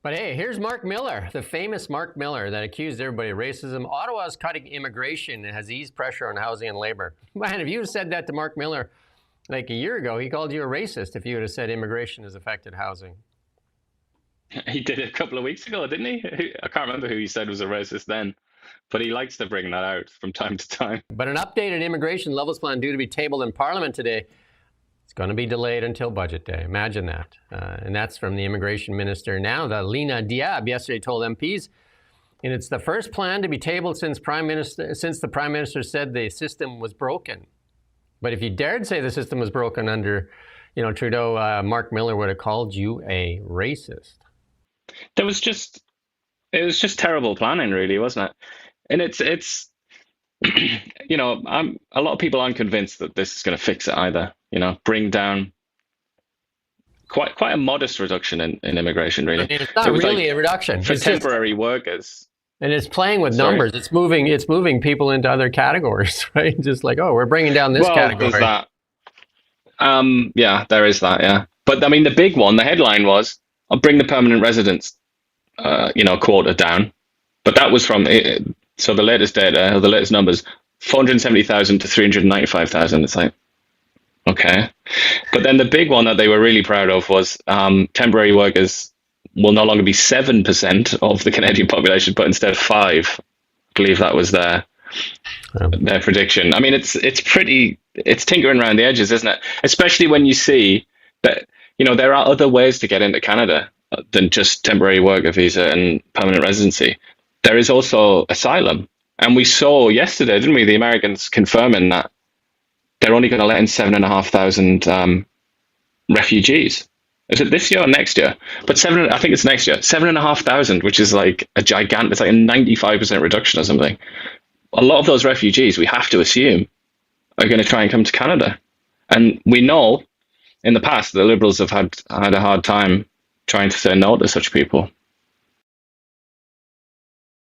But hey, here's Marc Miller, the famous Marc Miller that accused everybody of racism. Ottawa's cutting immigration and has eased pressure on housing and labor. Man, if you had said that to Marc Miller like a year ago, he called you a racist if you would have said immigration has affected housing. He did it a couple of weeks ago, didn't he? I can't remember who he said was a racist then, but he likes to bring that out from time to time. But an updated immigration levels plan due to be tabled in Parliament today. It's going to be delayed until budget day. Imagine that. And that's from the immigration minister now, the Lina Diab, yesterday told MPs. And it's the first plan to be tabled since the Prime Minister said the system was broken. But if you dared say the system was broken under, Trudeau, Marc Miller would have called you a racist. It was just terrible planning, really, wasn't it? And it's a lot of people aren't convinced that this is going to fix it either. Bring down quite a modest reduction in immigration, really. It's not really a reduction. For temporary workers. And it's playing with numbers. It's moving people into other categories, right? Just like, we're bringing down this category. There's that. Yeah, there is that, yeah. But I mean, the big one, the headline was, I'll bring the permanent residents, quota down. But that was from, so the latest data, the latest numbers, 470,000 to 395,000. It's like, okay. But then the big one that they were really proud of was temporary workers will no longer be 7% of the Canadian population, but instead 5%. I believe that was their prediction. I mean, it's tinkering around the edges, isn't it? Especially when you see that, there are other ways to get into Canada than just temporary worker visa and permanent residency. There is also asylum. And we saw yesterday, didn't we, the Americans confirming that they're only going to let in 7,500 refugees. Is it this year or next year? But I think it's next year. 7,500, which is like a gigantic, it's like a 95% reduction or something. A lot of those refugees, we have to assume, are going to try and come to Canada. And we know in the past the Liberals have had a hard time trying to say no to such people.